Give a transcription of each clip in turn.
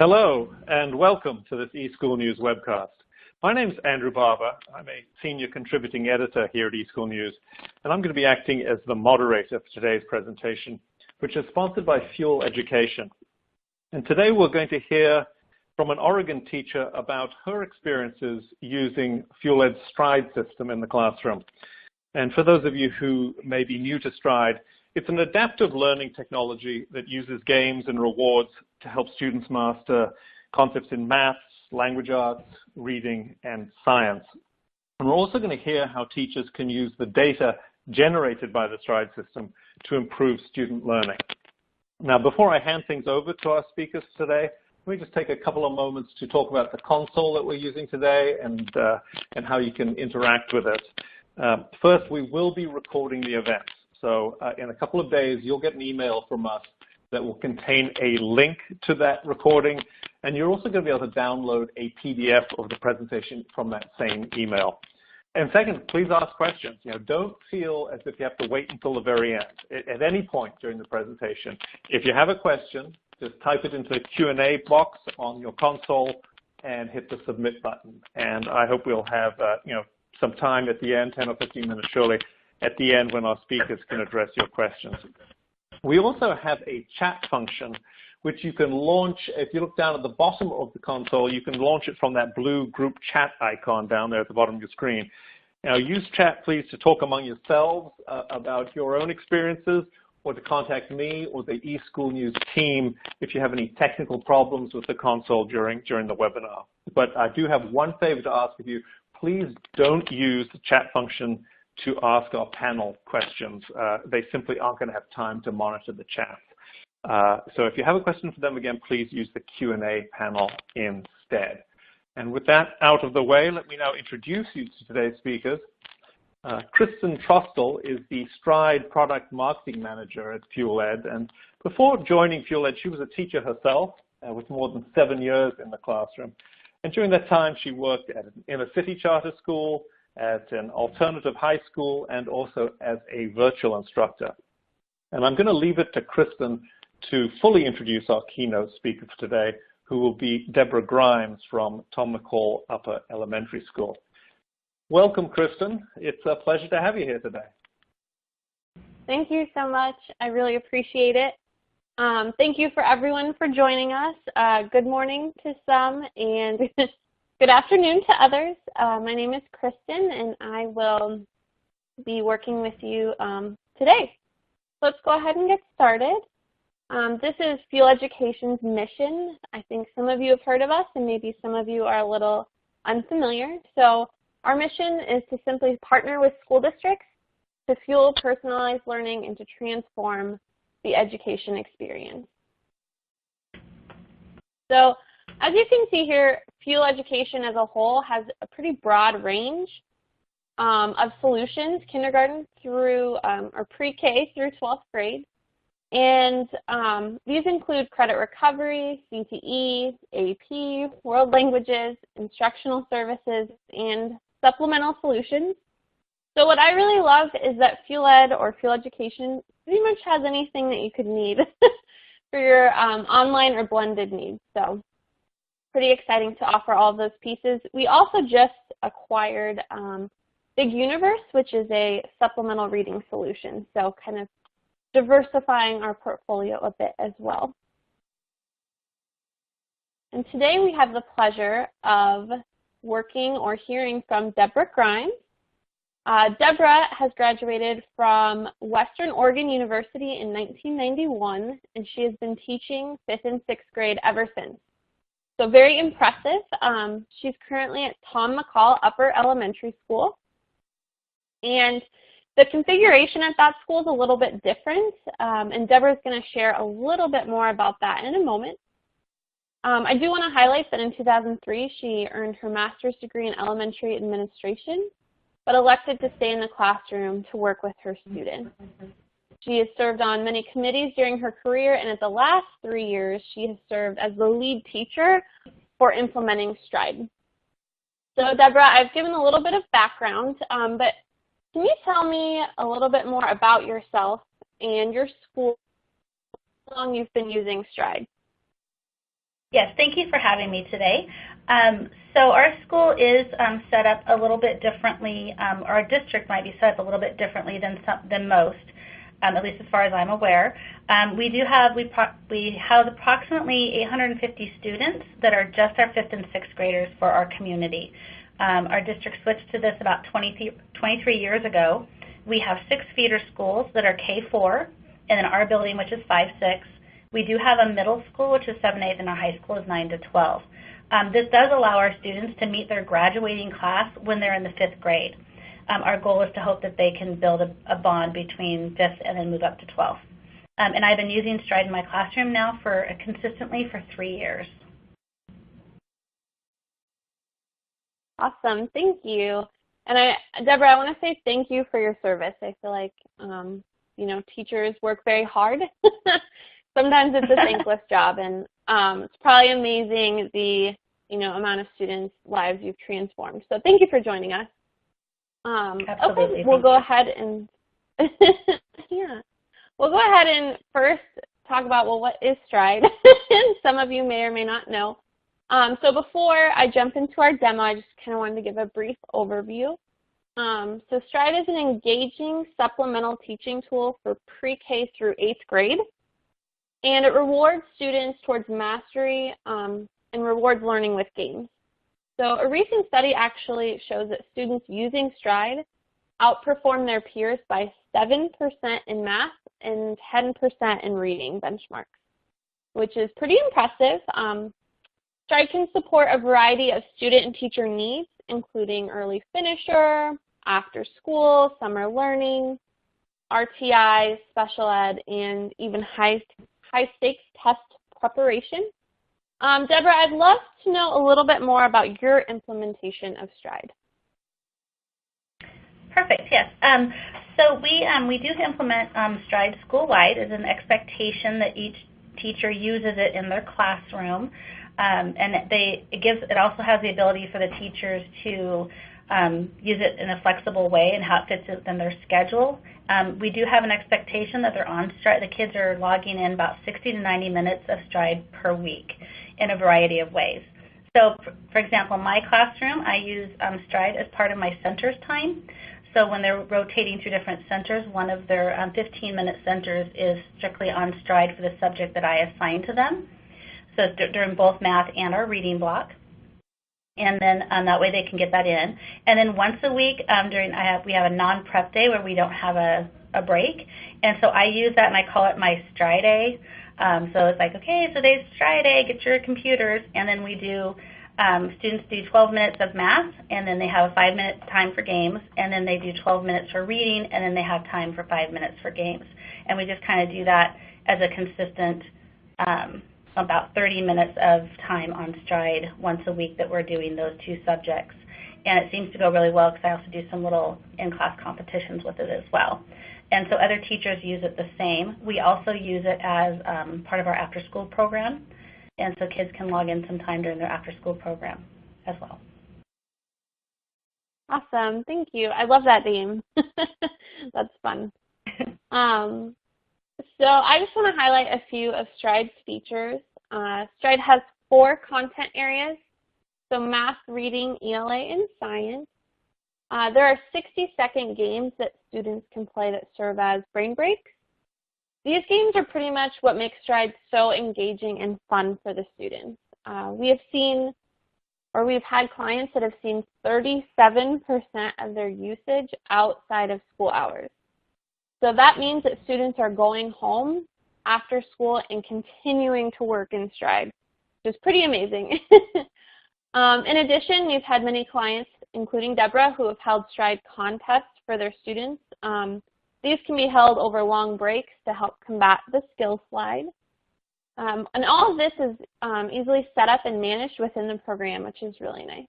Hello, and welcome to this eSchool News webcast. My name is Andrew Barber. I'm a senior contributing editor here at eSchool News, and I'm going to be acting as the moderator for today's presentation, which is sponsored by Fuel Education. And today we're going to hear from an Oregon teacher about her experiences using FuelEd's Stride system in the classroom. And for those of you who may be new to Stride, it's an adaptive learning technology that uses games and rewards to help students master concepts in maths, language arts, reading, and science. And we're also going to hear how teachers can use the data generated by the Stride system to improve student learning. Now, before I hand things over to our speakers today, let me just take a couple of moments to talk about the console that we're using today and how you can interact with it. First, we will be recording the event. So in a couple of days, you'll get an email from us that will contain a link to that recording, and you're also going to be able to download a PDF of the presentation from that same email. And second, please ask questions. Don't feel as if you have to wait until the very end. At any point during the presentation, if you have a question, just type it into the Q&A box on your console and hit the submit button. And I hope we'll have some time at the end, 10 or 15 minutes surely, at the end when our speakers can address your questions. We also have a chat function which you can launch. If you look down at the bottom of the console, you can launch it from that blue group chat icon down there at the bottom of your screen. Now, use chat, please, to talk among yourselves about your own experiences, or to contact me or the eSchool News team if you have any technical problems with the console during the webinar. But I do have one favor to ask of you. Please don't use the chat function to ask our panel questions. They simply aren't going to have time to monitor the chat. So if you have a question for them, again, please use the Q&A panel instead. And with that out of the way, let me now introduce you to today's speakers. Kristen Trostel is the Stride Product Marketing Manager at FuelEd. And before joining FuelEd, she was a teacher herself with more than 7 years in the classroom. And during that time, she worked at an inner-city charter school, at an alternative high school, and also as a virtual instructor. And I'm going to leave it to Kristen to fully introduce our keynote speaker for today, who will be Deborah Grimes from Tom McCall Upper Elementary School. Welcome, Kristen. It's a pleasure to have you here today. Thank you so much. I really appreciate it. Thank you for everyone for joining us. Good morning to some and good afternoon to others. My name is Kristen, and I will be working with you today. Let's go ahead and get started. This is Fuel Education's mission. I think some of you have heard of us, and maybe some of you are a little unfamiliar. So our mission is to simply partner with school districts to fuel personalized learning and to transform the education experience. So as you can see here, Fuel Education as a whole has a pretty broad range of solutions, kindergarten through or pre-K through 12th grade. And these include credit recovery, CTE, AP, world languages, instructional services, and supplemental solutions. So what I really love is that FuelEd or Fuel Education pretty much has anything that you could need for your online or blended needs. So pretty exciting to offer all of those pieces. We also just acquired Big Universe, which is a supplemental reading solution. So kind of diversifying our portfolio a bit as well. And today we have the pleasure of working or hearing from Deborah Grimes. Deborah has graduated from Western Oregon University in 1991, and she has been teaching 5th and 6th grade ever since. So very impressive. She's currently at Tom McCall Upper Elementary School. And the configuration at that school is a little bit different, and Deborah is going to share a little bit more about that in a moment. I do want to highlight that in 2003, she earned her master's degree in elementary administration, but elected to stay in the classroom to work with her students. She has served on many committees during her career, and at the last 3 years, she has served as the lead teacher for implementing Stride. So Deborah, I've given a little bit of background, but can you tell me a little bit more about yourself and your school, how long you've been using Stride? Yes, thank you for having me today. So our school is set up a little bit differently, or our district might be set up a little bit differently than most, at least as far as I'm aware. We house approximately 850 students that are just our 5th and 6th graders for our community. Our district switched to this about 23 years ago. We have 6 feeder schools that are K-4, and then our building, which is 5-6. We do have a middle school, which is 7-8, and our high school is 9-12. This does allow our students to meet their graduating class when they're in the 5th grade. Our goal is to hope that they can build a bond between 5th and then move up to 12th. And I've been using Stride in my classroom now consistently for 3 years. Awesome, thank you. And Deborah, I want to say thank you for your service. I feel like, you know, teachers work very hard. Sometimes it's a thankless job, and it's probably amazing the amount of students' lives you've transformed. So thank you for joining us. Absolutely. Okay, we'll go ahead and we'll go ahead and first talk about, well, what is Stride? Some of you may or may not know. So before I jump into our demo, I just kind of wanted to give a brief overview. So Stride is an engaging supplemental teaching tool for pre-K through 8th grade. And it rewards students towards mastery and rewards learning with games. So a recent study actually shows that students using Stride outperform their peers by 7% in math and 10% in reading benchmarks, which is pretty impressive. Stride can support a variety of student and teacher needs, including early finisher, after school, summer learning, RTI, special ed, and even high-stakes test preparation. Deborah, I'd love to know a little bit more about your implementation of Stride. Perfect, yes. So we do implement Stride school-wide as an expectation that each teacher uses it in their classroom. And it also has the ability for the teachers to use it in a flexible way and how it fits within their schedule. We do have an expectation that they're on Stride. The kids are logging in about 60 to 90 minutes of Stride per week in a variety of ways. So, for example, in my classroom, I use Stride as part of my centers time. So when they're rotating through different centers, one of their 15-minute centers is strictly on Stride for the subject that I assign to them. So during both math and our reading block. And then that way they can get that in. And then once a week, we have a non-prep day where we don't have a break. And so I use that and I call it my Stride Day. So it's like, okay, so today's Stride Day, get your computers. And then we do, students do 12 minutes of math, and then they have a 5-minute time for games. And then they do 12 minutes for reading, and then they have time for 5 minutes for games. And we just kind of do that as a consistent about 30 minutes of time on Stride once a week that we're doing those 2 subjects. And it seems to go really well because I also do some little in-class competitions with it as well. And so other teachers use it the same. We also use it as part of our after-school program. And so kids can log in sometime during their after-school program as well. Awesome, thank you. I love that name. That's fun. So I just want to highlight a few of Stride's features. Stride has 4 content areas, so math, reading, ELA, and science. There are 60-second games that students can play that serve as brain breaks. These games are pretty much what makes Stride so engaging and fun for the students. We've had clients that have seen 37% of their usage outside of school hours. So that means that students are going home after school and continuing to work in Stride, which is pretty amazing. In addition, we've had many clients, including Deborah, who have held Stride contests for their students. These can be held over long breaks to help combat the skill slide. And all of this is easily set up and managed within the program, which is really nice.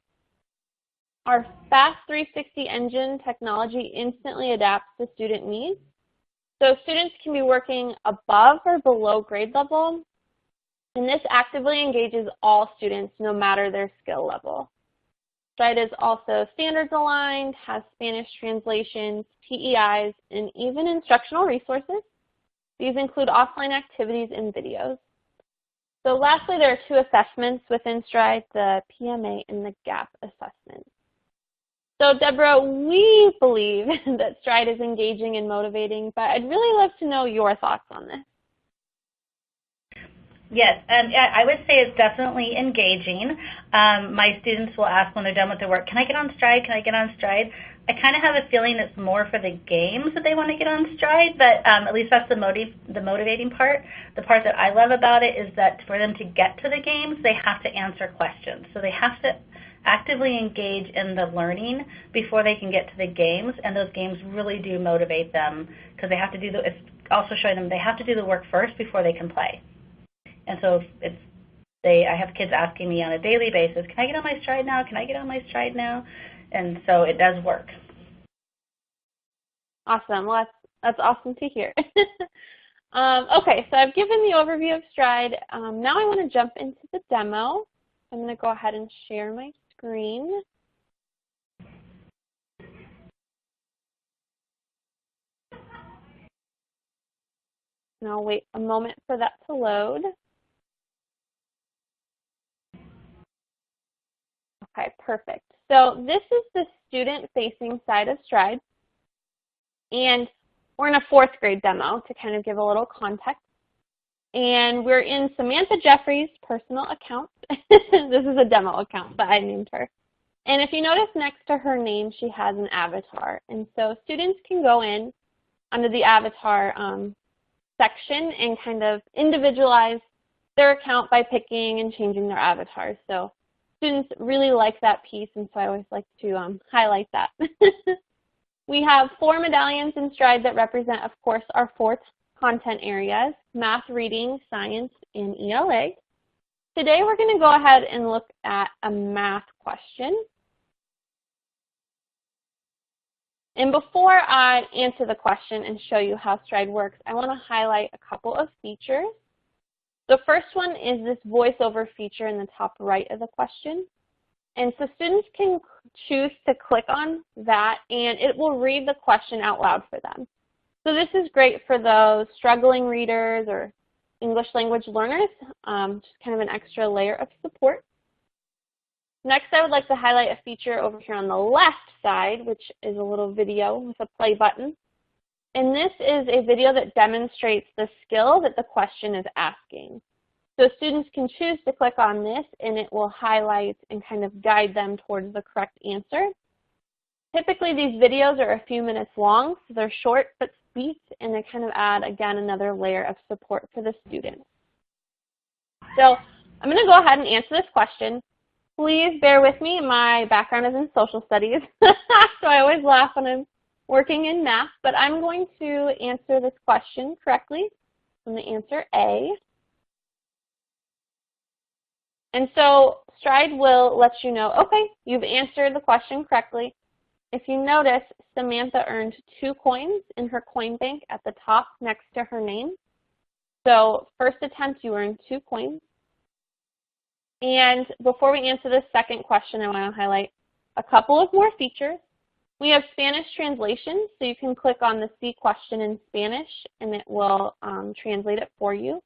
Our Fast 360 engine technology instantly adapts to student needs. So students can be working above or below grade level, and this actively engages all students no matter their skill level. Stride is also standards aligned, has Spanish translations, TEIs, and even instructional resources. These include offline activities and videos. So lastly, there are two assessments within Stride, the PMA and the GAP assessment. So Deborah, we believe that Stride is engaging and motivating, but I'd really love to know your thoughts on this. Yes, I would say it's definitely engaging. My students will ask when they're done with their work, can I get on Stride? Can I get on Stride? I kind of have a feeling it's more for the games that they want to get on Stride, but at least that's the motivating part. The part that I love about it is that for them to get to the games, they have to answer questions. So they have to actively engage in the learning before they can get to the games, and those games really do motivate them because they have to do it's also showing them they have to do the work first before they can play. And so I have kids asking me on a daily basis, can I get on my Stride now? Can I get on my Stride now? And so it does work. Awesome. Well, that's awesome to hear. Okay, so I've given the overview of Stride. Now I want to jump into the demo. I'm going to go ahead and share my screen. And I'll wait a moment for that to load. Okay, perfect. So this is the student-facing side of Stride. And we're in a 4th grade demo to kind of give a little context. And we're in Samantha Jeffrey's personal account. This is a demo account, but I named her. And if you notice next to her name, she has an avatar. And so students can go in under the avatar section and kind of individualize their account by picking and changing their avatars. So students really like that piece, and so I always like to highlight that. We have 4 medallions in Stride that represent, of course, our 4 content areas, math, reading, science, and ELA. Today we're going to go ahead and look at a math question. And before I answer the question and show you how Stride works, I want to highlight a couple of features. The first one is this voiceover feature in the top right of the question. And so students can choose to click on that, and it will read the question out loud for them. So this is great for those struggling readers or English language learners, just kind of an extra layer of support. Next, I would like to highlight a feature over here on the left side, which is a little video with a play button. And this is a video that demonstrates the skill that the question is asking. So students can choose to click on this, and it will highlight and kind of guide them towards the correct answer. Typically, these videos are a few minutes long, so they're short but sweet, and they kind of add, again, another layer of support for the students. So I'm going to go ahead and answer this question. Please bear with me. My background is in social studies, so I always laugh when I'm working in math, but I'm going to answer this question correctly. I'm going to answer A. And so Stride will let you know, okay, you've answered the question correctly. If you notice, Samantha earned 2 coins in her coin bank at the top next to her name. So first attempt, you earned 2 coins. And before we answer this second question, I want to highlight a couple of more features. We have Spanish translation, so you can click on the C question in Spanish, and it will translate it for you,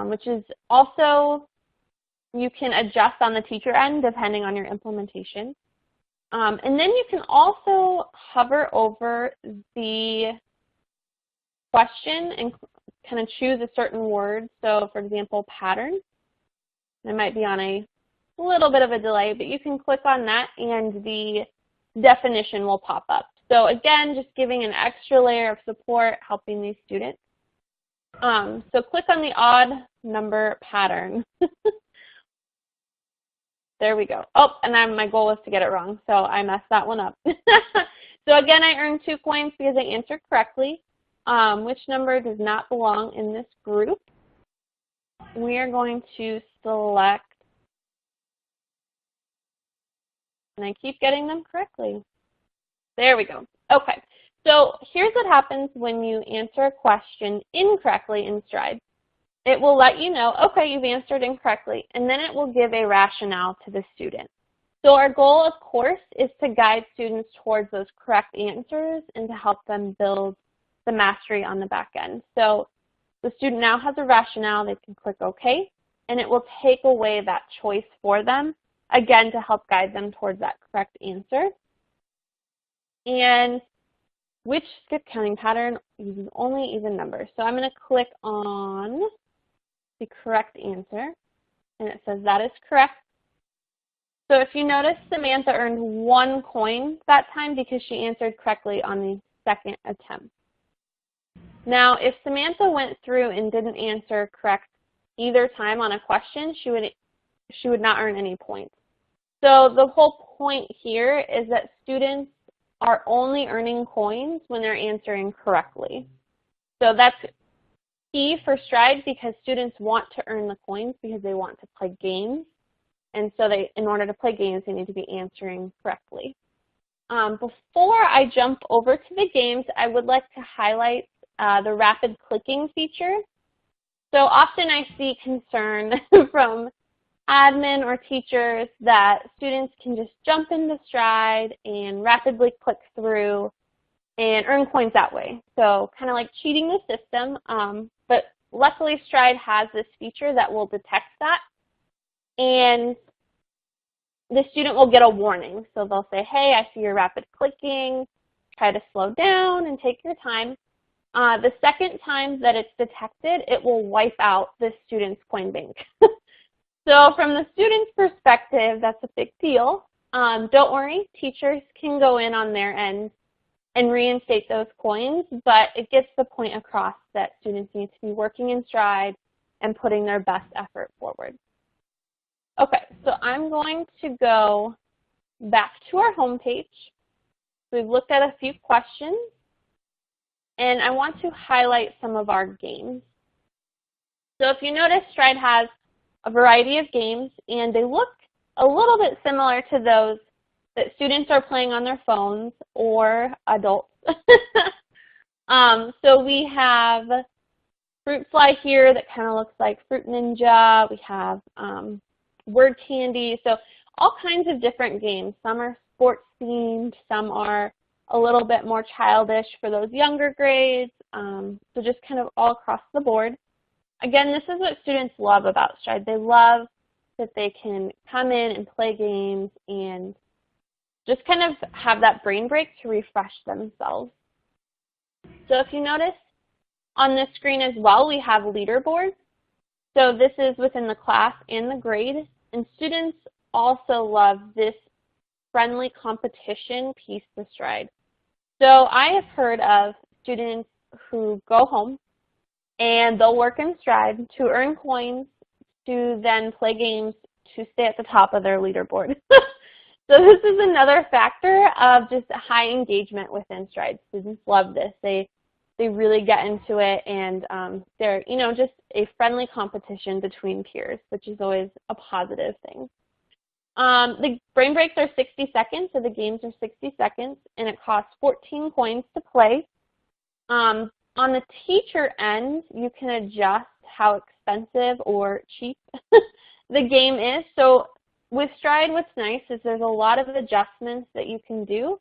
which is also, you can adjust on the teacher end depending on your implementation. And then you can also hover over the question and kind of choose a certain word. So for example, pattern. It might be on a little bit of a delay, but you can click on that and the definition will pop up. So again, just giving an extra layer of support, helping these students. So click on the odd number pattern. There we go. Oh, and then my goal was to get it wrong, so I messed that one up. So again, I earned 2 points because I answered correctly. Which number does not belong in this group? We are going to select, and I keep getting them correctly. There we go. Okay, so here's what happens when you answer a question incorrectly in Stride. It will let you know, okay, you've answered incorrectly, and then it will give a rationale to the student. So our goal, of course, is to guide students towards those correct answers and to help them build the mastery on the back end. So The student now has a rationale. They can click OK, and it will take away that choice for them, again, to help guide them towards that correct answer. And which skip counting pattern uses only even numbers? So I'm going to click on the correct answer, and it says that is correct. So if you notice, Samantha earned 1 coin that time because she answered correctly on the second attempt. Now, if Samantha went through and didn't answer correct either time on a question, she would not earn any points. So the whole point here is that students are only earning coins when they're answering correctly. So that's key for Stride because students want to earn the coins because they want to play games. And so in order to play games, they need to be answering correctly. Before I jump over to the games, I would like to highlight the rapid clicking feature. So often I see concern from admin or teachers that students can just jump into Stride and rapidly click through and earn coins that way. So kind of like cheating the system, but luckily Stride has this feature that will detect that, and the student will get a warning. So they'll say, hey, I see your rapid clicking, try to slow down and take your time. The second time that it's detected, it will wipe out the student's coin bank. So from the student's perspective, that's a big deal. Don't worry, teachers can go in on their end and reinstate those coins, but it gets the point across that students need to be working in Stride and putting their best effort forward. Okay, so I'm going to go back to our home page. We've looked at a few questions, and I want to highlight some of our games. So if you notice, Stride has a variety of games, and they look a little bit similar to those that students are playing on their phones or adults. So we have Fruit Fly here that kind of looks like Fruit Ninja. We have Word Candy. So all kinds of different games. Some are sports themed, some are a little bit more childish for those younger grades. So just kind of all across the board. Again, this is what students love about Stride. They love that they can come in and play games and just kind of have that brain break to refresh themselves. So if you notice on this screen as well, we have leaderboards. So this is within the class and the grade, and students also love this friendly competition piece to Stride. So I have heard of students who go home and they'll work in Stride to earn coins to then play games to stay at the top of their leaderboard. So this is another factor of just high engagement within Stride. Students love this. They really get into it, and they're, just a friendly competition between peers, which is always a positive thing. The brain breaks are 60 seconds, so the games are 60 seconds, and it costs 14 coins to play. On the teacher end, you can adjust how expensive or cheap the game is. So with Stride, what's nice is there's a lot of adjustments that you can do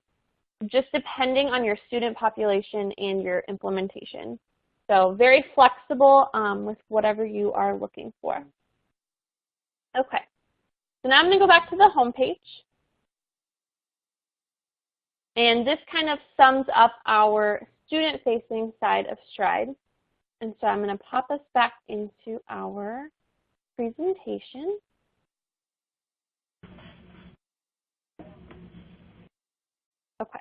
just depending on your student population and your implementation. So very flexible with whatever you are looking for. Okay, so now I'm going to go back to the home page. And this kind of sums up our student-facing side of Stride. And so I'm going to pop us back into our presentation. Okay.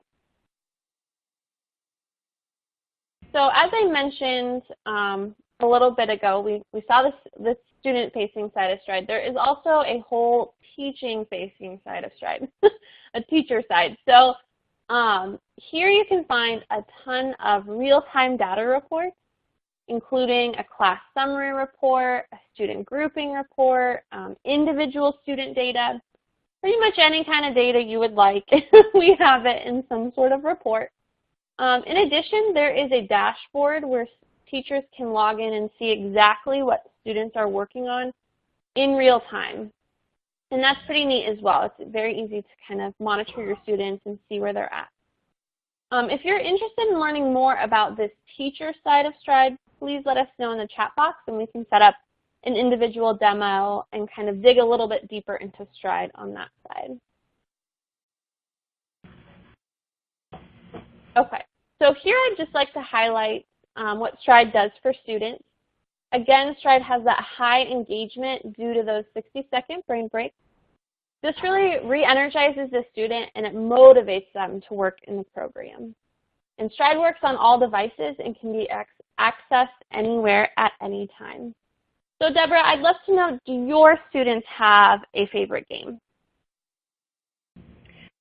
So as I mentioned a little bit ago, we saw this student-facing side of Stride. There is also a whole teaching-facing side of Stride, a teacher side. So here you can find a ton of real-time data reports, including a class summary report, a student grouping report, individual student data, pretty much any kind of data you would like. We have it in some sort of report. In addition, there is a dashboard where teachers can log in and see exactly what students are working on in real time. And that's pretty neat as well. It's very easy to kind of monitor your students and see where they're at. If you're interested in learning more about this teacher side of Stride, please let us know in the chat box and we can set up an individual demo and kind of dig a little bit deeper into Stride on that side. Okay, so here I'd just like to highlight what Stride does for students. Again, Stride has that high engagement due to those 60-second brain breaks. This really re-energizes the student and it motivates them to work in the program. And Stride works on all devices and can be accessed anywhere at any time. So Deborah, I'd love to know, do your students have a favorite game?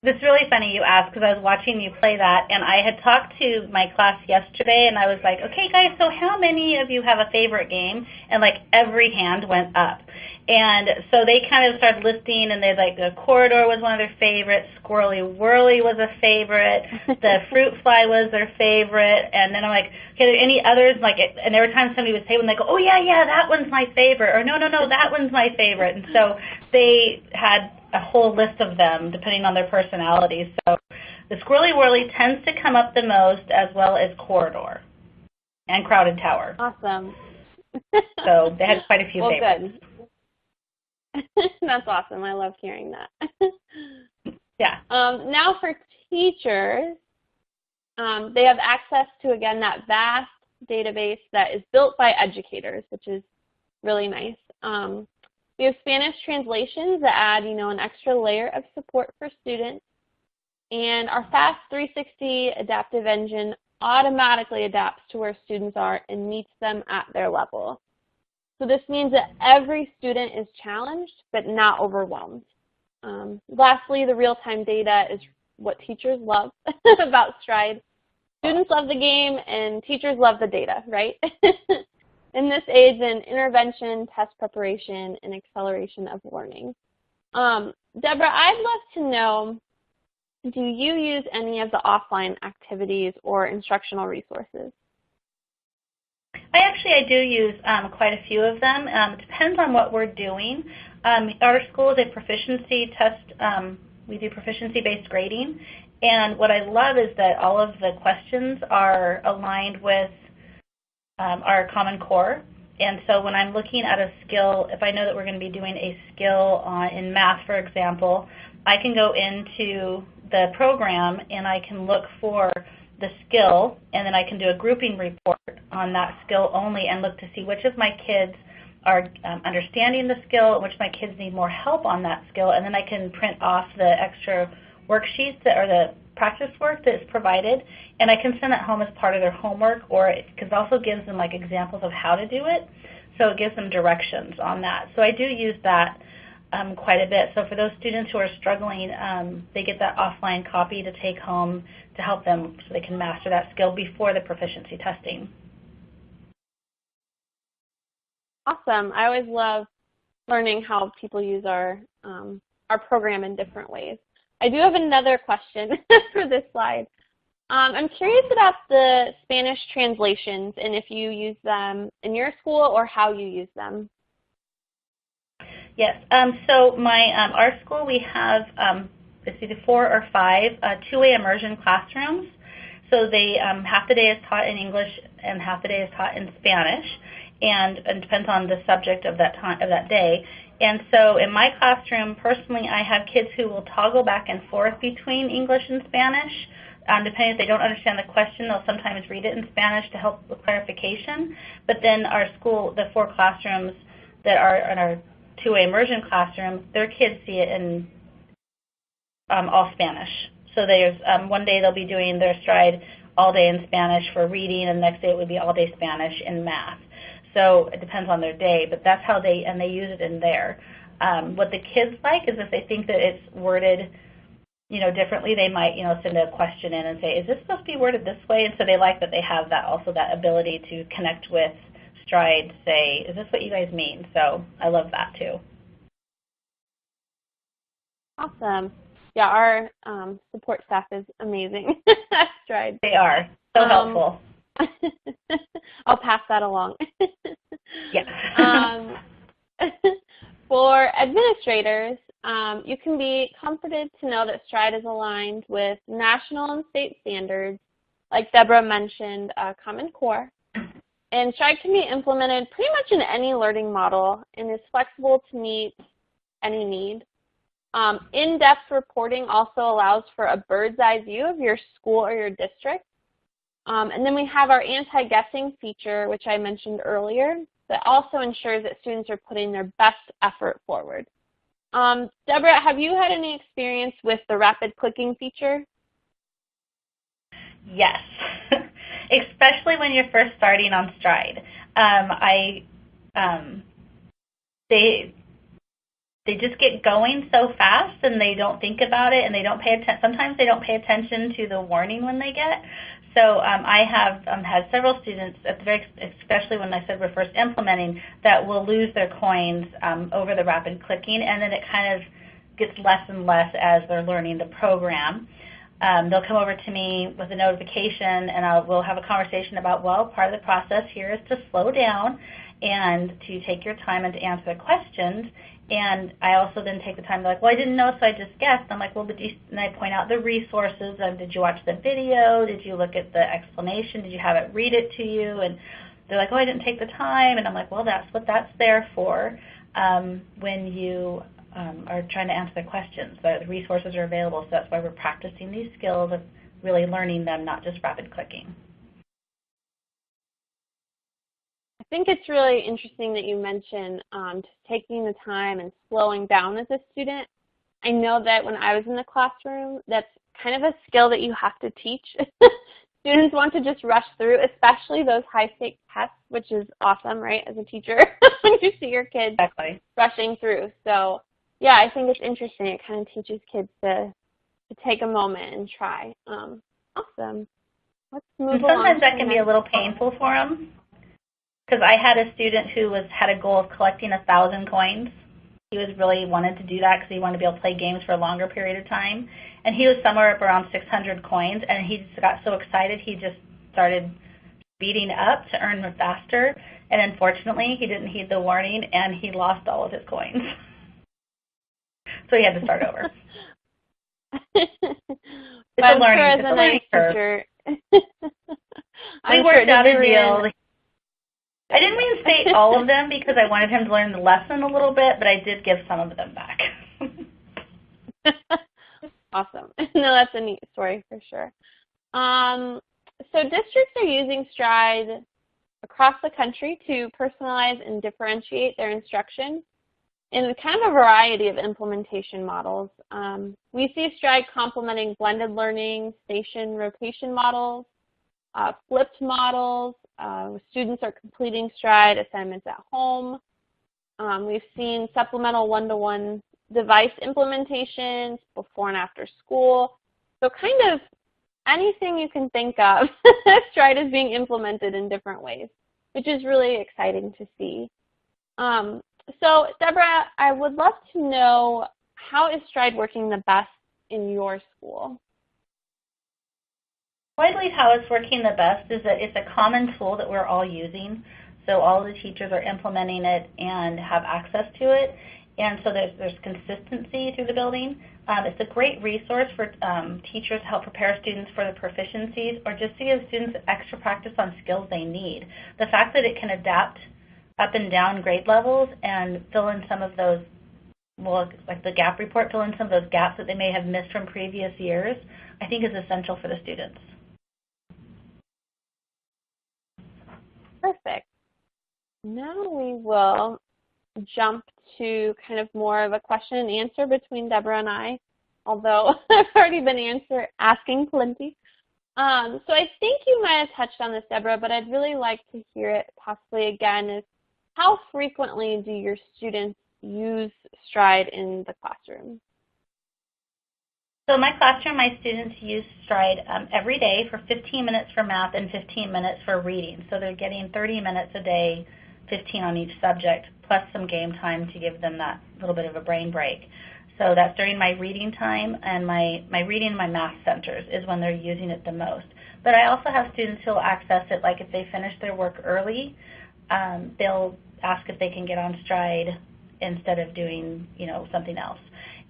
It's really funny you asked because I was watching you play that, and I had talked to my class yesterday, and I was like, okay, guys, so how many of you have a favorite game? And, like, every hand went up. And so they kind of started listing, and they're like, the Corridor was one of their favorites, Squirrely Whirly was a favorite, the Fruit Fly was their favorite, and then I'm like, okay, are there any others? Like, and every time somebody would say one, they go, oh, yeah, that one's my favorite, or no, that one's my favorite. And so they had a whole list of them depending on their personalities. So the Squirrely Whirly tends to come up the most, as well as Corridor and Crowded Tower. Awesome. So they had quite a few favorites. Good. That's awesome. I love hearing that. Yeah. Now for teachers, they have access to, again, that vast database that is built by educators, which is really nice. We have Spanish translations that add, an extra layer of support for students. And our Fast 360 adaptive engine automatically adapts to where students are and meets them at their level. So this means that every student is challenged but not overwhelmed. Lastly, the real-time data is what teachers love about Stride. Students love the game and teachers love the data, right? And this aids in intervention, test preparation, and acceleration of learning. Deborah, I'd love to know, do you use any of the offline activities or instructional resources? I do use quite a few of them. It depends on what we're doing. Our school is a proficiency test. We do proficiency-based grading. And what I love is that all of the questions are aligned with our Common Core. And so when I'm looking at a skill, if I know that we're going to be doing a skill in math, for example, I can go into the program and I can look for the skill, and then I can do a grouping report on that skill only and look to see which of my kids are understanding the skill and which of my kids need more help on that skill, and then I can print off the extra worksheets or the practice work that is provided, and I can send that home as part of their homework, or it also gives them like examples of how to do it, so it gives them directions on that. So I do use that quite a bit. So for those students who are struggling, they get that offline copy to take home to help them so they can master that skill before the proficiency testing. Awesome. I always love learning how people use our program in different ways. I do have another question for this slide. I'm curious about the Spanish translations and if you use them in your school or how you use them. Yes. So our school, we have it's either 4 or 5 two-way immersion classrooms. So they half the day is taught in English and half the day is taught in Spanish, and it depends on the subject of that time of that day. And so in my classroom, personally, I have kids who will toggle back and forth between English and Spanish. Depending if they don't understand the question, they'll sometimes read it in Spanish to help with clarification. But then our school, the 4 classrooms that are in our two-way immersion classroom, their kids see it in all Spanish. So there's one day they'll be doing their Stride all day in Spanish for reading, and the next day it would be all day Spanish in math. So it depends on their day, but that's how they use it in there. What the kids like is if they think that it's worded, differently, they might, send a question in and say, is this supposed to be worded this way? And so they like that they have that ability to connect with Stride, say, is this what you guys mean? So I love that too. Awesome. Yeah, our support staff is amazing at Stride. They are. So helpful. I'll pass that along. Yeah. For administrators, you can be comforted to know that Stride is aligned with national and state standards, like Deborah mentioned, Common Core. And Stride can be implemented pretty much in any learning model and is flexible to meet any need. In-depth reporting also allows for a bird's eye view of your school or your district. And then we have our anti-guessing feature, which I mentioned earlier, that also ensures that students are putting their best effort forward. Deborah, have you had any experience with the rapid clicking feature? Yes, especially when you're first starting on Stride. They just get going so fast and they don't think about it and they don't pay attention. Sometimes they don't pay attention to the warning when they get. So I have had several students, especially when I said we're first implementing, that will lose their coins over the rapid clicking, and then it kind of gets less and less as they're learning the program. They'll come over to me with a notification and we'll have a conversation about, well, part of the process here is to slow down and to take your time and to answer the questions. And I also then take the time, they're like, well, I didn't know, so I just guessed. I'm like, well, and I point out the resources of, did you watch the video? Did you look at the explanation? Did you have it read it to you? And they're like, oh, I didn't take the time. And I'm like, well, that's what that's there for when you are trying to answer the questions. The resources are available, so that's why we're practicing these skills of really learning them, not just rapid clicking. I think it's really interesting that you mentioned taking the time and slowing down as a student. I know that when I was in the classroom, that's kind of a skill that you have to teach. Students want to just rush through, especially those high-stakes tests, which is awesome, right, as a teacher, when you see your kids rushing through. So, yeah, I think it's interesting. It kind of teaches kids to take a moment and try. Awesome. Let's move on. Sometimes that can be a little painful for them. Because I had a student who had a goal of collecting 1,000 coins. He really wanted to do that because he wanted to be able to play games for a longer period of time. And he was somewhere up around 600 coins, and he just got so excited he just started speeding up to earn them faster. And unfortunately, he didn't heed the warning, and he lost all of his coins. So he had to start over. It's a learning curve. We worked out a deal. I didn't reinstate all of them because I wanted him to learn the lesson a little bit, but I did give some of them back. Awesome. No, that's a neat story for sure. So districts are using Stride across the country to personalize and differentiate their instruction in kind of a variety of implementation models. We see Stride complementing blended learning, station rotation models, flipped models. Students are completing Stride assignments at home. We've seen supplemental one-to-one device implementations before and after school. So kind of anything you can think of, Stride is being implemented in different ways, which is really exciting to see. So Deborah, I would love to know, how is Stride working the best in your school? I believe how it's working the best is that it's a common tool that we're all using. So all of the teachers are implementing it and have access to it. And so there's consistency through the building. It's a great resource for teachers to help prepare students for the proficiencies or just to give students extra practice on skills they need. The fact that it can adapt up and down grade levels and fill in some of those, well, like the gap report, fill in some of those gaps that they may have missed from previous years, I think is essential for the students. Perfect. Now we will jump to kind of more of a question and answer between Deborah and I, although I've already been asking plenty. So I think you might have touched on this, Deborah, but I'd really like to hear it possibly again, is how frequently do your students use Stride in the classroom? So in my classroom, my students use Stride every day for 15 minutes for math and 15 minutes for reading. So they're getting 30 minutes a day, 15 on each subject, plus some game time to give them that little bit of a brain break. So that's during my reading time, and my reading and my math centers is when they're using it the most. But I also have students who will access it, like if they finish their work early, they'll ask if they can get on Stride instead of doing, something else.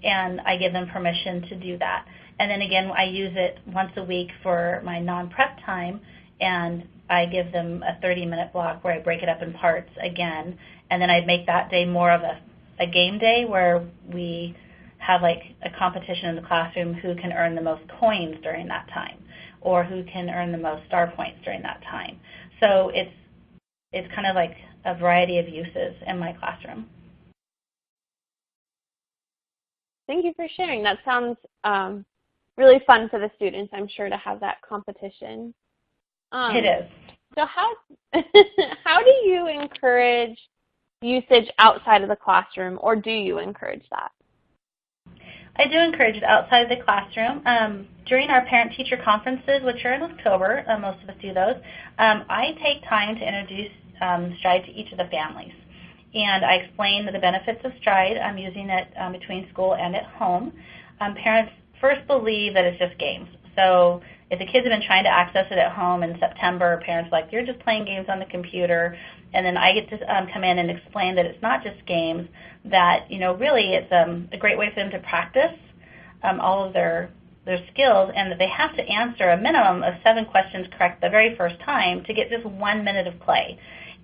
And I give them permission to do that. And then again, I use it once a week for my non-prep time, and I give them a 30-minute block where I break it up in parts again, and then I'd make that day more of a game day where we have like a competition in the classroom who can earn the most coins during that time, or who can earn the most star points during that time. So it's kind of like a variety of uses in my classroom. Thank you for sharing. That sounds really fun for the students, I'm sure, to have that competition. It is. So how do you encourage usage outside of the classroom, or do you encourage that? I do encourage it outside of the classroom. During our parent-teacher conferences, which are in October, most of us do those, I take time to introduce Stride to each of the families. And I explain the benefits of Stride. I'm using it between school and at home. Parents first believe that it's just games. So if the kids have been trying to access it at home in September, parents are like, you're just playing games on the computer. And then I get to come in and explain that it's not just games, that really it's a great way for them to practice all of their skills, and that they have to answer a minimum of 7 questions correct the very first time to get just 1 minute of play.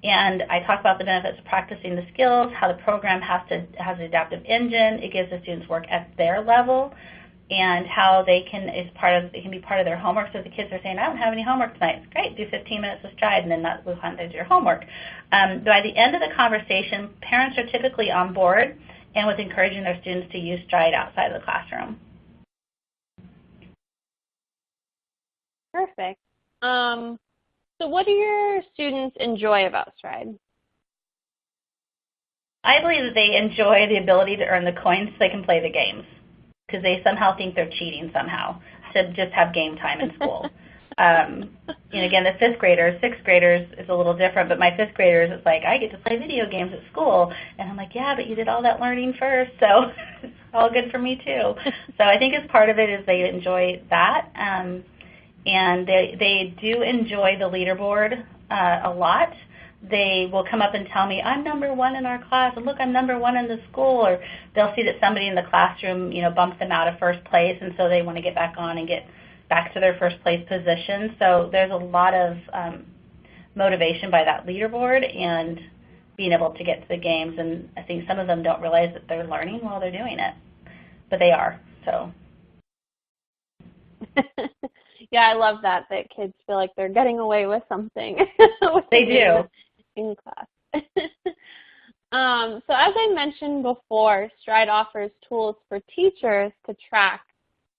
And I talk about the benefits of practicing the skills, how the program has an adaptive engine. It gives the students work at their level, and how it can be part of their homework. So if the kids are saying, I don't have any homework tonight, it's great, do 15 minutes of Stride, and then that will count as your homework. By the end of the conversation, parents are typically on board and with encouraging their students to use Stride outside of the classroom. Perfect. So what do your students enjoy about Stride? I believe that they enjoy the ability to earn the coins so they can play the games, because they somehow think they're cheating somehow to just have game time in school. Again, the 5th graders, 6th graders is a little different, but my 5th graders, it's like, I get to play video games at school. And I'm like, yeah, but you did all that learning first, so it's all good for me too. So I think as part of it is they enjoy that. And they do enjoy the leaderboard a lot. They will come up and tell me, I'm #1 in our class, and look, I'm #1 in the school. Or they'll see that somebody in the classroom, bumped them out of first place, and so they want to get back on and get back to their first place position. So there's a lot of motivation by that leaderboard and being able to get to the games. And I think some of them don't realize that they're learning while they're doing it, but they are. So. Yeah, I love that kids feel like they're getting away with something. They do. In class. So as I mentioned before, Stride offers tools for teachers to track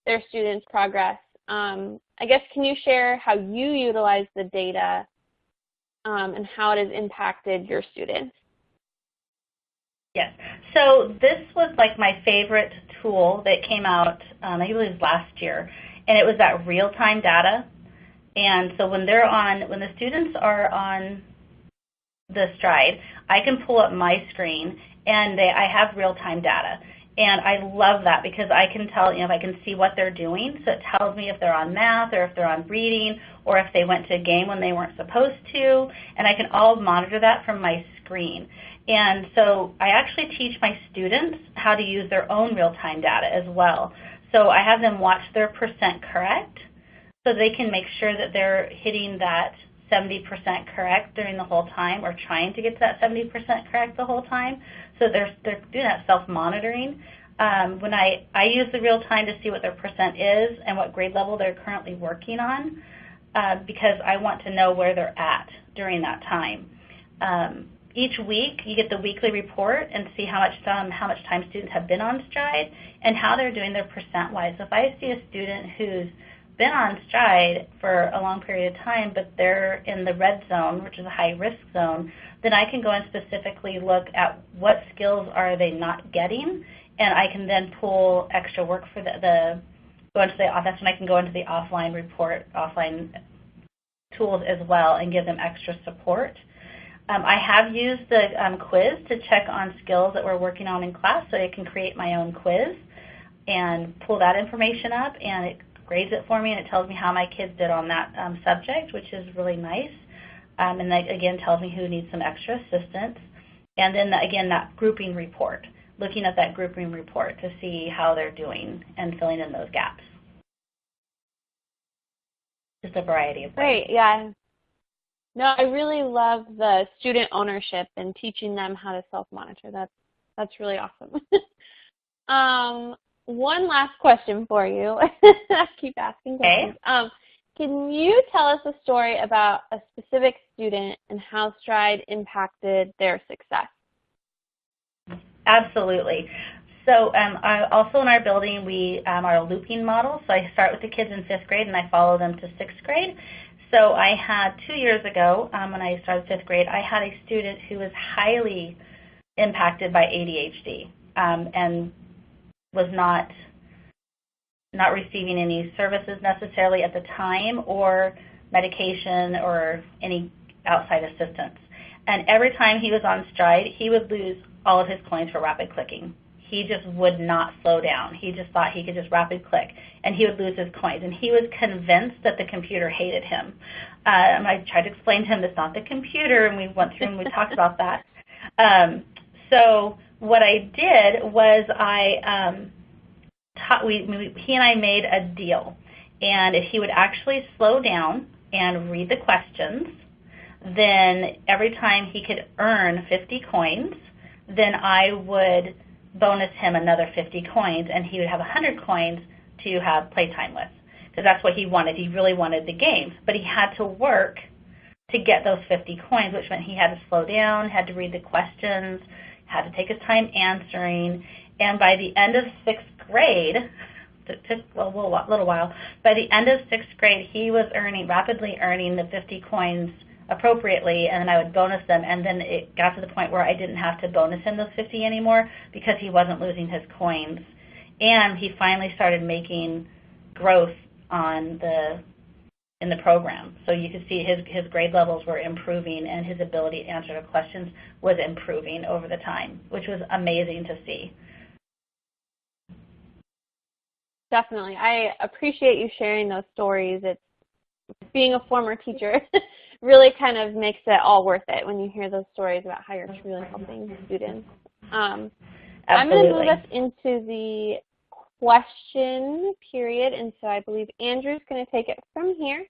their students' progress. I guess, can you share how you utilize the data and how it has impacted your students? Yes. So this was like my favorite tool that came out, I believe it was last year. And it was that real-time data. And so when the students are on the Stride, I can pull up my screen and I have real-time data. And I love that because I can tell, if I can see what they're doing. So it tells me if they're on math or if they're on reading or if they went to a game when they weren't supposed to. And I can all monitor that from my screen. And so I actually teach my students how to use their own real-time data as well. So I have them watch their percent correct so they can make sure that they're hitting that 70% correct during the whole time, or trying to get to that 70% correct the whole time. So they're doing that self-monitoring. When I use the real time to see what their percent is and what grade level they're currently working on, because I want to know where they're at during that time. Each week, you get the weekly report and see how much time students have been on Stride and how they're doing their percent-wise. So if I see a student who's been on Stride for a long period of time, but they're in the red zone, which is a high-risk zone, then I can go and specifically look at what skills are they not getting, and I can then pull extra work for that's when I can go into the offline tools as well and give them extra support. I have used the quiz to check on skills that we're working on in class, so I can create my own quiz and pull that information up, and it grades it for me, and it tells me how my kids did on that subject, which is really nice. And that, again, tells me who needs some extra assistance. And then, again, that grouping report, looking at that grouping report to see how they're doing and filling in those gaps. Just a variety of ways. Great, yeah. No, I really love the student ownership and teaching them how to self-monitor. That's really awesome. One last question for you. I keep asking questions. Okay. Can you tell us a story about a specific student and how Stride impacted their success? Absolutely. So also in our building, we are a looping model. So I start with the kids in 5th grade and I follow them to 6th grade. So I had 2 years ago, when I started 5th grade, I had a student who was highly impacted by ADHD and was not receiving any services necessarily at the time or medication or any outside assistance. And every time he was on Stride, he would lose all of his coins for rapid clicking. He just would not slow down. He just thought he could just rapid click, and he would lose his coins. And he was convinced that the computer hated him. And I tried to explain to him it's not the computer, and we went through and we talked about that. So what I did was he and I made a deal. And if he would actually slow down and read the questions, then every time he could earn 50 coins, then I would bonus him another 50 coins, and he would have 100 coins to have playtime with, because that's what he wanted. He really wanted the games, but he had to work to get those 50 coins, which meant he had to slow down, had to read the questions, had to take his time answering, and by the end of 6th grade, it took a little while, by the end of 6th grade, he was rapidly earning the 50 coins appropriately, and then I would bonus them, and then it got to the point where I didn't have to bonus him those 50 anymore because he wasn't losing his coins. And he finally started making growth in the program. So you could see his grade levels were improving, and his ability to answer the questions was improving over the time, which was amazing to see. Definitely. I appreciate you sharing those stories. It's being a former teacher really kind of makes it all worth it when you hear those stories about how you're truly helping students. I'm going to move us into the question period, and so I believe Andrew's going to take it from here.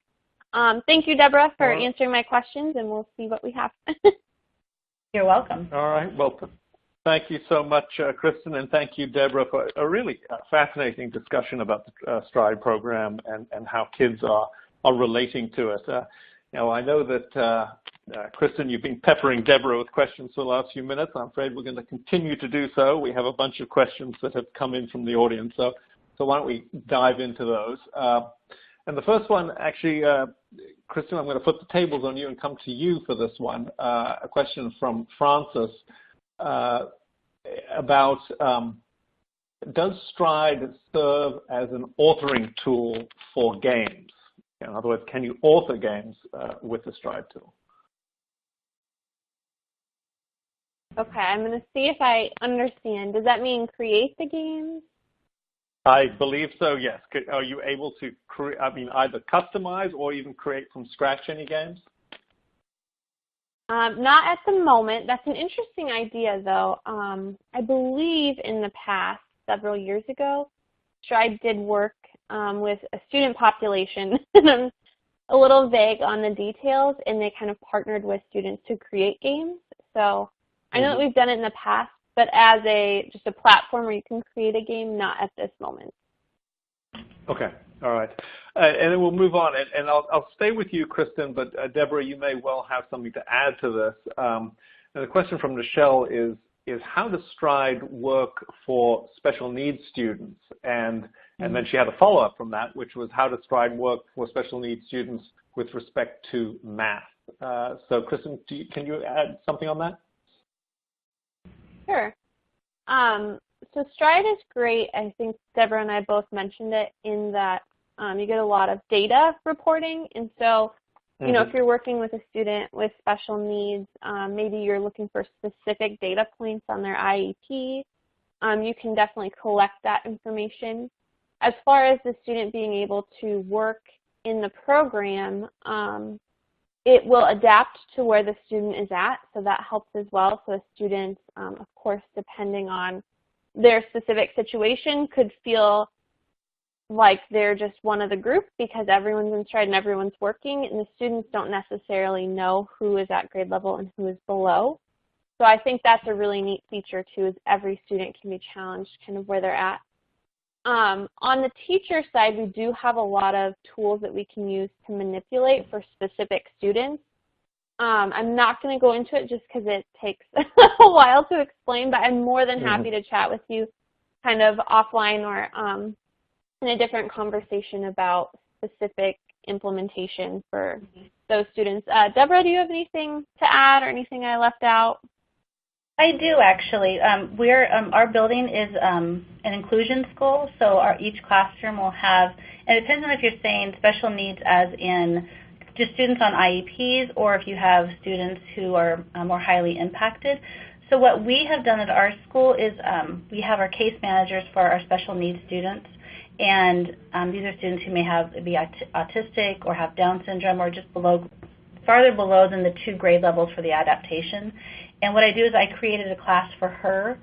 Thank you, Deborah, for answering my questions, and we'll see what we have. You're welcome. All right. Well, thank you so much, Kristen, and thank you, Deborah, for a really fascinating discussion about the Stride program and how kids are relating to it. Now, I know that, Kristen, you've been peppering Deborah with questions for the last few minutes. I'm afraid we're going to continue to do so. We have a bunch of questions that have come in from the audience, so why don't we dive into those. And the first one, actually, Kristen, I'm going to put the tables on you and come to you for this one. A question from Francis about does Stride serve as an authoring tool for games? In other words, can you author games with the Stride tool? Okay, I'm going to see if I understand. Does that mean create the games? I believe so, yes. Are you able to either customize or even create from scratch any games? Not at the moment. That's an interesting idea, though. I believe in the past, several years ago, Stride did work with a student population, and I'm a little vague on the details, and they kind of partnered with students to create games. So I know that we've done it in the past, but as just a platform where you can create a game, not at this moment. Okay. All right. And then we'll move on. And I'll stay with you, Kristen, but Deborah, you may well have something to add to this. And the question from Michelle is how does Stride work for special needs students? And then she had a follow-up from that, which was how does Stride work for special needs students with respect to math? So Kristen, can you add something on that? Sure. So Stride is great. I think Deborah and I both mentioned it in that you get a lot of data reporting. And so, you know, if you're working with a student with special needs, maybe you're looking for specific data points on their IEP, you can definitely collect that information. As far as the student being able to work in the program, it will adapt to where the student is at, so that helps as well. So a student, of course, depending on their specific situation, could feel like they're just one of the group because everyone's in stride and everyone's working, and the students don't necessarily know who is at grade level and who is below. So I think that's a really neat feature too, is every student can be challenged kind of where they're at. On the teacher side, we do have a lot of tools that we can use to manipulate for specific students. I'm not going to go into it just because it takes a while to explain, but I'm more than happy to chat with you kind of offline or in a different conversation about specific implementation for those students. Deborah, do you have anything to add or anything I left out? I do actually. Our building is an inclusion school, so each classroom will have, and it depends on if you're saying special needs as in just students on IEPs or if you have students who are more highly impacted. So what we have done at our school is we have our case managers for our special needs students, and these are students who may be autistic or have Down syndrome or just farther below than the 2 grade levels for the adaptation. And what I do is I created a class for her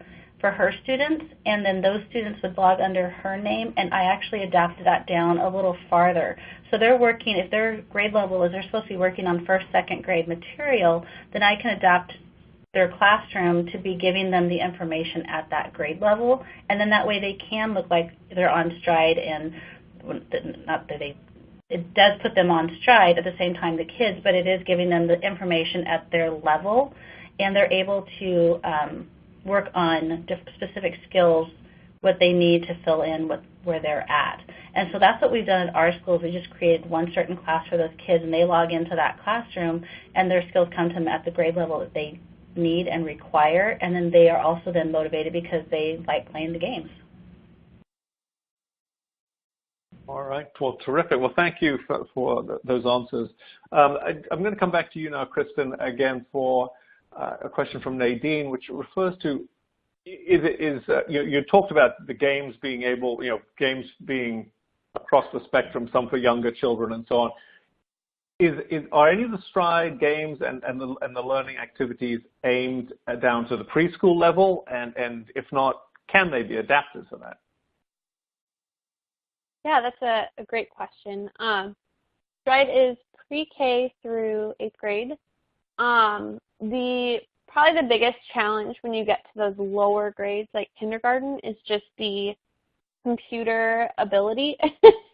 students, and then those students would log under her name, and I actually adapted that down a little farther. So they're working, if their grade level is they're supposed to be working on 1st, 2nd grade material, then I can adapt their classroom to be giving them the information at that grade level, and then that way they can look like they're on stride, and not that it does put them on stride at the same time, the kids, but it is giving them the information at their level, and they're able to work on specific skills, what they need to fill in where they're at. And so that's what we've done at our schools. We just created one certain class for those kids, and they log into that classroom, and their skills come to them at the grade level that they need and require, and then they are also then motivated because they like playing the games. All right. Well, terrific. Well, thank you for those answers. I'm going to come back to you now, Kristen, again for a question from Nadine, which refers to you talked about the games being games being across the spectrum, some for younger children and so on. Are any of the Stride games and the learning activities aimed down to the preschool level? And if not, can they be adapted for that? Yeah, that's a great question. Stride is pre-K through 8th grade. Probably the biggest challenge when you get to those lower grades like kindergarten is just the computer ability.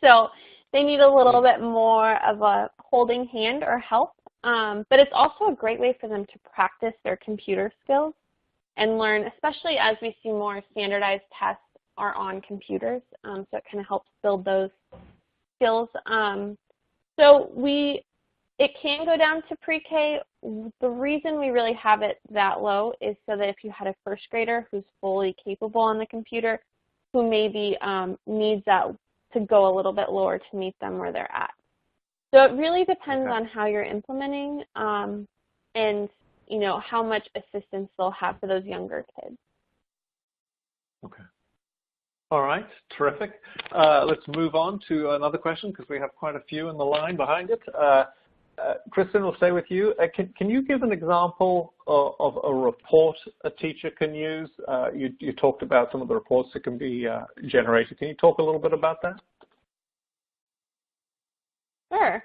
So they need a little bit more of a holding hand or help, but it's also a great way for them to practice their computer skills and learn, especially as we see more standardized tests are on computers, so it kind of helps build those skills. It can go down to pre-K. The reason we really have it that low is so that if you had a 1st grader who's fully capable on the computer, who maybe needs that to go a little bit lower to meet them where they're at. So it really depends on how you're implementing and how much assistance they'll have for those younger kids. Okay. All right, terrific. Let's move on to another question because we have quite a few in the line behind it. Kristen, we'll stay with you. Can you give an example of a report a teacher can use? You talked about some of the reports that can be generated. Can you talk a little bit about that? Sure.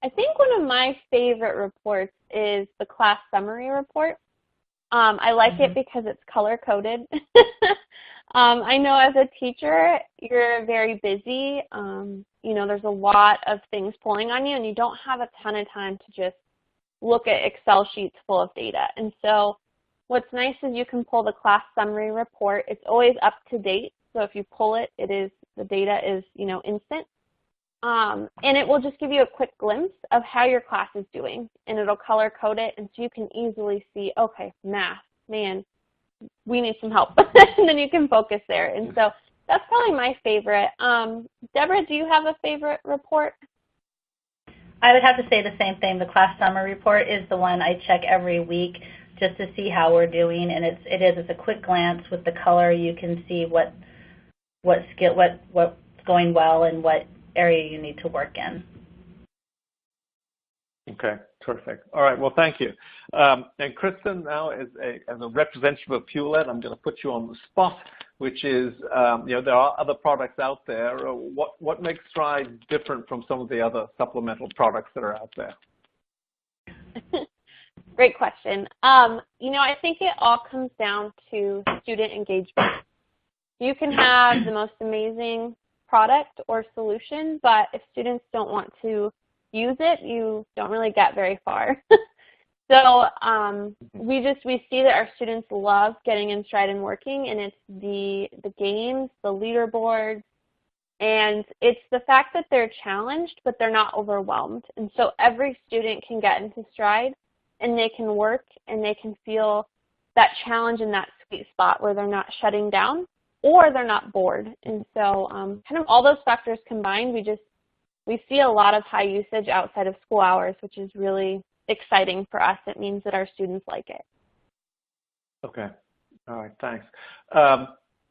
I think one of my favorite reports is the class summary report. I like it because it's color-coded. I know as a teacher, you're very busy. There's a lot of things pulling on you, and you don't have a ton of time to just look at Excel sheets full of data. And so what's nice is you can pull the class summary report. It's always up to date. So if you pull it, the data is, instant. And it will just give you a quick glimpse of how your class is doing, and it'll color code it, and so you can easily see, okay, math, man, we need some help, and then you can focus there. And so that's probably my favorite. Deborah, do you have a favorite report? I would have to say the same thing. The class summary report is the one I check every week just to see how we're doing, and it's a quick glance with the color. You can see what's going well and what area you need to work in. Okay, terrific. All right, well, thank you. And Kristen, now as a representative of Fuel-Ed, I'm going to put you on the spot, which is, there are other products out there. What makes Stride different from some of the other supplemental products that are out there? Great question. I think it all comes down to student engagement. You can have the most amazing product or solution, but if students don't want to use it, you don't really get very far. So we see that our students love getting in Stride and working, and it's the games, the leaderboards, and it's the fact that they're challenged, but they're not overwhelmed. And so every student can get into Stride, and they can work, and they can feel that challenge in that sweet spot where they're not shutting down or they're not bored. And so kind of all those factors combined, we see a lot of high usage outside of school hours, which is really exciting for us. It means that our students like it. Okay. All right, thanks.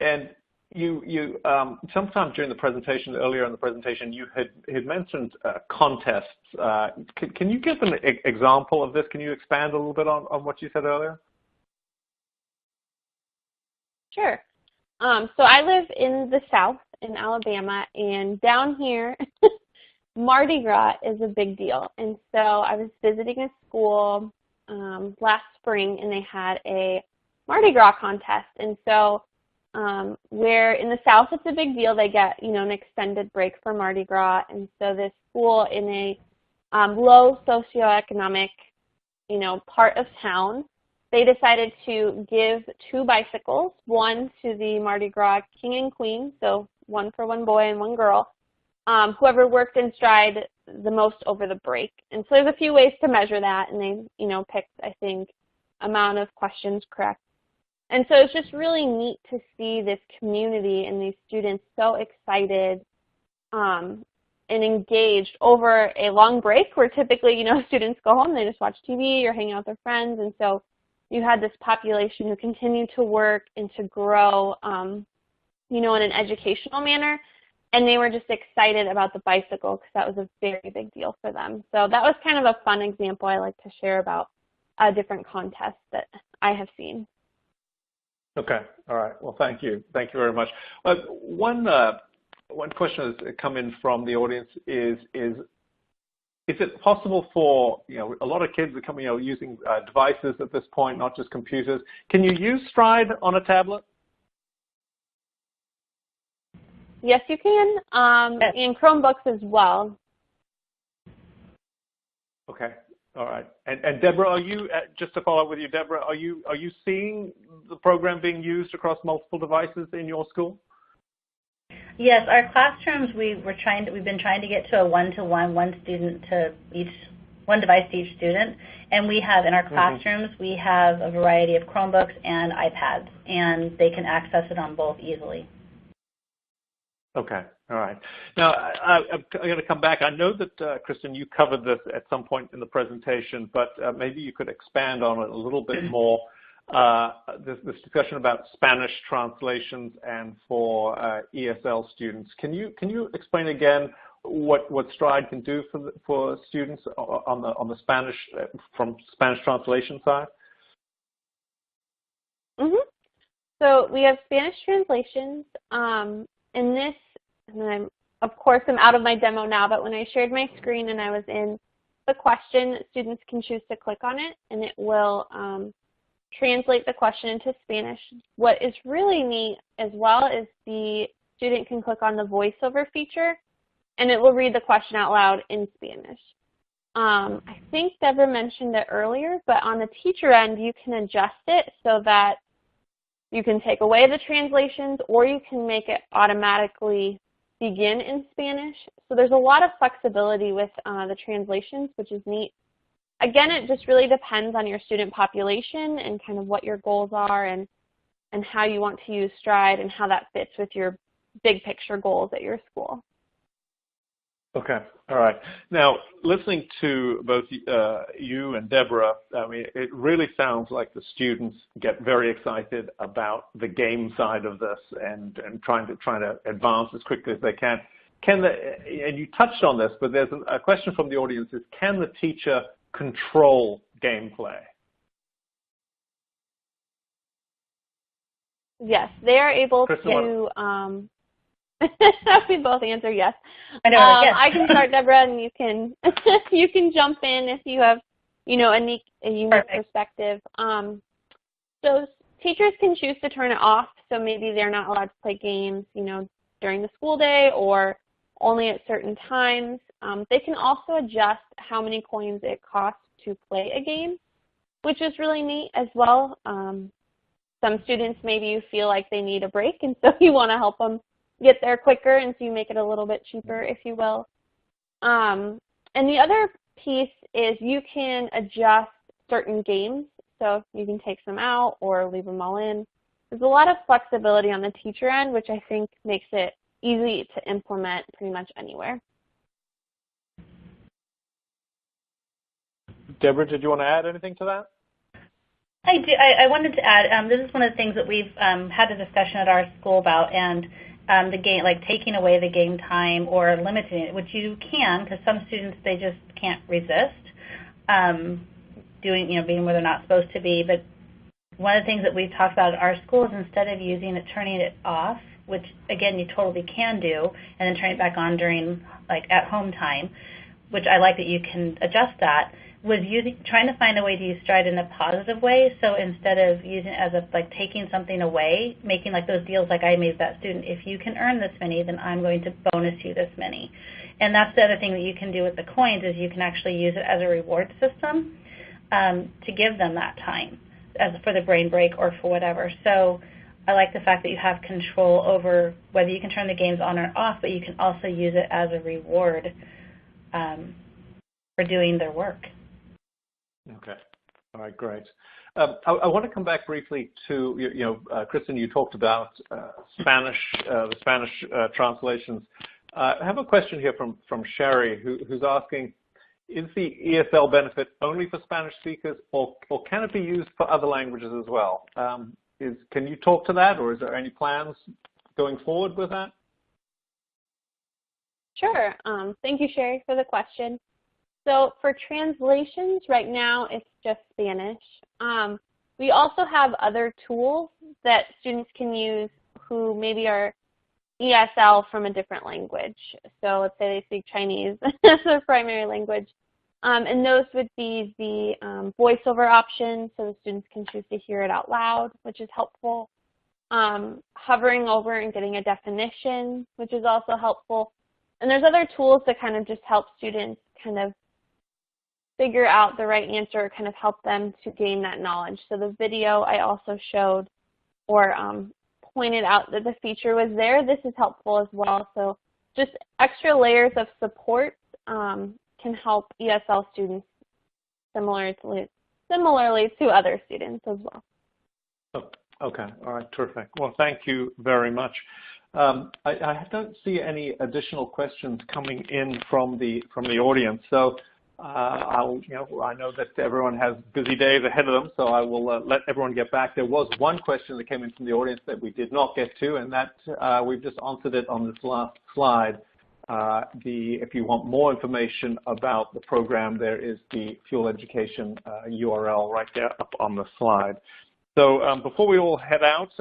And you sometime during the presentation, earlier in the presentation, you had mentioned contests. Can you give an example of this? Can you expand a little bit on what you said earlier? Sure. So I live in the South, in Alabama, and down here, Mardi Gras is a big deal. And so I was visiting a school last spring, and they had a Mardi Gras contest. And so where in the South it's a big deal, they get an extended break for Mardi Gras. And so this school in a low socioeconomic part of town, they decided to give 2 bicycles, one to the Mardi Gras king and queen, so one for one boy and one girl, whoever worked in Stride the most over the break. And so there's a few ways to measure that, and they picked, I think, amount of questions correct. And so it's just really neat to see this community and these students so excited and engaged over a long break where typically, students go home, they just watch TV or hang out with their friends. And so you had this population who continued to work and to grow, in an educational manner. And they were just excited about the bicycle because that was a very big deal for them. So that was kind of a fun example I like to share about different contests that I have seen. Okay. All right. Well, thank you. Thank you very much. One question that's come in from the audience is it possible for, a lot of kids are coming, using devices at this point, not just computers. Can you use Stride on a tablet? Yes, you can, and Chromebooks as well. Okay. All right. And Deborah, are you, just to follow up with you, Deborah, are you seeing the program being used across multiple devices in your school? Yes, our classrooms we've been trying to get to a one-to-one, one device to each student, and we have in our classrooms we have a variety of Chromebooks and iPads, and they can access it on both easily. Okay. All right. Now, I'm going to come back. I know that, Kristen, you covered this at some point in the presentation, but maybe you could expand on it a little bit more. This discussion about Spanish translations and for ESL students. Can you explain again what Stride can do for students on the Spanish from Spanish translation side? So we have Spanish translations. In this, and of course I'm out of my demo now, but when I shared my screen and I was in the question, students can choose to click on it, and it will translate the question into Spanish. What is really neat as well is the student can click on the voiceover feature, and it will read the question out loud in Spanish. I think Deborah mentioned it earlier, but on the teacher end, you can adjust it so that you can take away the translations, or you can make it automatically begin in Spanish. So there's a lot of flexibility with the translations, which is neat. Again, it just really depends on your student population and kind of what your goals are and how you want to use Stride and how that fits with your big picture goals at your school. Okay. All right. Now, listening to both you and Deborah, I mean, it really sounds like the students get very excited about the game side of this and trying to advance as quickly as they can. and you touched on this, but there's a question from the audience is, can the teacher control gameplay? Yes, they are able Kristen, to, we both answer yes. I know, yes. I can start, Deborah, and you can you can jump in if you have, you know, a unique perspective. So teachers can choose to turn it off, so maybe they're not allowed to play games, you know, during the school day or only at certain times. They can also adjust how many coins it costs to play a game, which is really neat as well. Some students, maybe you feel like they need a break, and so you want to help them get there quicker, and so you make it a little bit cheaper, if you will. And the other piece is you can adjust certain games, so you can take some out or leave them all in. There's a lot of flexibility on the teacher end, which I think makes it easy to implement pretty much anywhere. Deborah, did you want to add anything to that? I do. I wanted to add, this is one of the things that we've had a discussion at our school about, and the game, like taking away the game time or limiting it, which you can, because some students, they just can't resist doing, you know, being where they're not supposed to be. But one of the things that we've talked about at our school is instead of using it, turning it off, which again you totally can do, and then turn it back on during like at home time, which I like that you can adjust that, was trying to find a way to use Stride in a positive way. So instead of using it as a, like taking something away, making like those deals like I made with that student, if you can earn this many, then I'm going to bonus you this many. And that's the other thing that you can do with the coins, is you can actually use it as a reward system to give them that time as for the brain break or for whatever. So I like the fact that you have control over whether you can turn the games on or off, but you can also use it as a reward for doing their work. Okay. All right, great. I want to come back briefly to, Kristen, you talked about Spanish, the Spanish translations. I have a question here from Sherry, who's asking, is the ESL benefit only for Spanish speakers, or can it be used for other languages as well? Can you talk to that, or is there any plans going forward with that? Sure. Thank you, Sherry, for the question. So for translations, right now it's just Spanish. We also have other tools that students can use who maybe are ESL from a different language. So let's say they speak Chinese as their primary language. And those would be the voiceover option, so the students can choose to hear it out loud, which is helpful. Hovering over and getting a definition, which is also helpful. And there's other tools that kind of just help students kind of figure out the right answer, kind of help them to gain that knowledge. So the video I also showed or pointed out that the feature was there. This is helpful as well. So just extra layers of support can help ESL students similarly to other students as well. Oh, okay. All right. Terrific. Well, thank you very much. I don't see any additional questions coming in from the audience. So I know that everyone has busy days ahead of them, so I will let everyone get back. There was one question that came in from the audience that we did not get to, and that we've just answered it on this last slide. If you want more information about the program, there is the Fuel Education URL right there up on the slide. So before we all head out,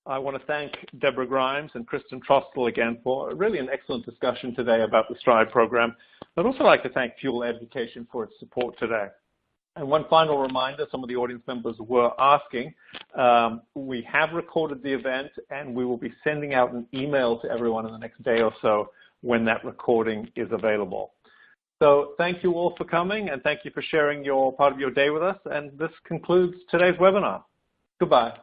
I want to thank Deborah Grimes and Kristen Trostel again for really an excellent discussion today about the STRIDE program. I'd also like to thank Fuel Education for its support today. And one final reminder, some of the audience members were asking, we have recorded the event, and we will be sending out an email to everyone in the next day or so when that recording is available. So thank you all for coming, and thank you for sharing part of your day with us. And this concludes today's webinar. Goodbye.